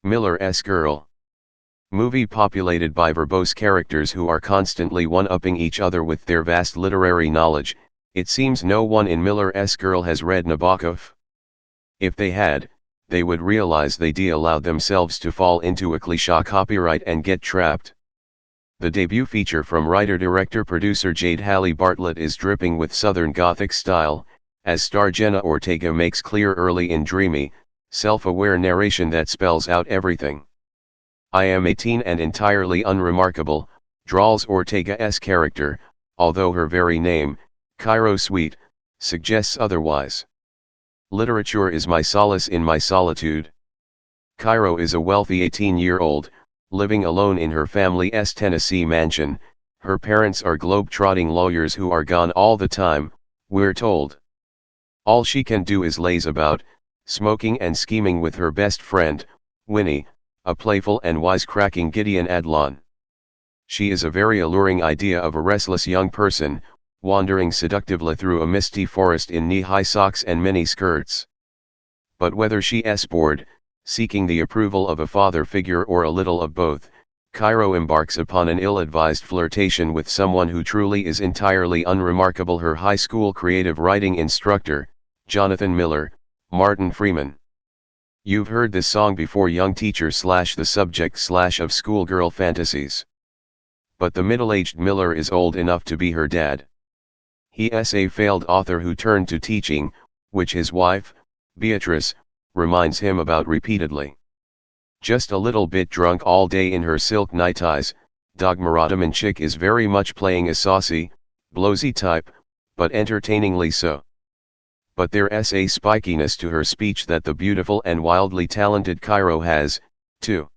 Miller S. Girl. Movie populated by verbose characters who are constantly one-upping each other with their vast literary knowledge. It seems no one in Miller S. Girl has read Nabokov. If they had, they would realize they allowed themselves to fall into a cliché copyright and get trapped. The debut feature from writer-director-producer Jade Halley Bartlett is dripping with Southern Gothic style, as star Jenna Ortega makes clear early in dreamy, self-aware narration that spells out everything. "I am 18 and entirely unremarkable," drawls Ortega's character, although her very name, Cairo Sweet, suggests otherwise. "Literature is my solace in my solitude." Cairo is a wealthy 18-year-old, living alone in her family's Tennessee mansion. Her parents are globe-trotting lawyers who are gone all the time, we're told. All she can do is laze about, smoking and scheming with her best friend, Winnie, a playful and wisecracking Gideon Adlon. She is a very alluring idea of a restless young person, wandering seductively through a misty forest in knee-high socks and mini skirts. But whether she's bored, seeking the approval of a father figure or a little of both, Cairo embarks upon an ill-advised flirtation with someone who truly is entirely unremarkable: her high school creative writing instructor, Jonathan Miller, Martin Freeman. You've heard this song before, young teacher / the subject / of schoolgirl fantasies. But the middle-aged Miller is old enough to be her dad. He's a failed author who turned to teaching, which his wife, Beatrice, reminds him about repeatedly. Just a little bit drunk all day in her silk nighties, Dagmar Chick is very much playing a saucy, blowsy type, but entertainingly so. But there's a spikiness to her speech that the beautiful and wildly talented Cairo has, too.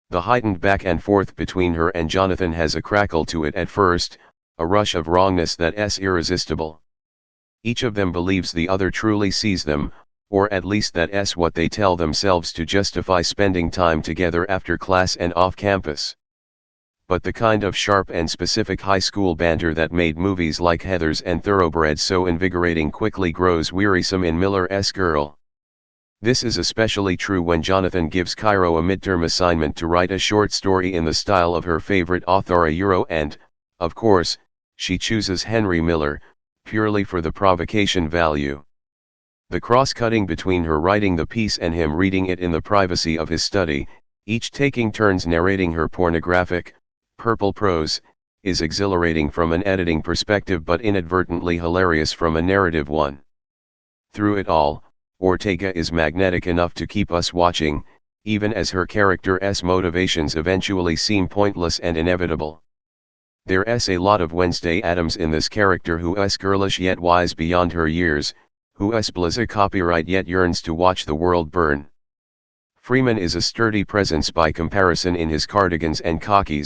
The heightened back and forth between her and Jonathan has a crackle to it at first, a rush of wrongness that's irresistible. Each of them believes the other truly sees them, or at least that's what they tell themselves to justify spending time together after class and off campus. But the kind of sharp and specific high school banter that made movies like Heathers and Thoroughbreds so invigorating quickly grows wearisome in Miller S. Girl. This is especially true when Jonathan gives Cairo a midterm assignment to write a short story in the style of her favorite author and, of course, she chooses Henry Miller, purely for the provocation value. The cross-cutting between her writing the piece and him reading it in the privacy of his study, each taking turns narrating her pornographic, purple prose, is exhilarating from an editing perspective but inadvertently hilarious from a narrative one. Through it all, Ortega is magnetic enough to keep us watching, even as her character's motivations eventually seem pointless and inevitable. There's a lot of Wednesday Addams in this character, who's girlish yet wise beyond her years, who's blizz a copyright yet yearns to watch the world burn. Freeman is a sturdy presence by comparison in his cardigans and khakis,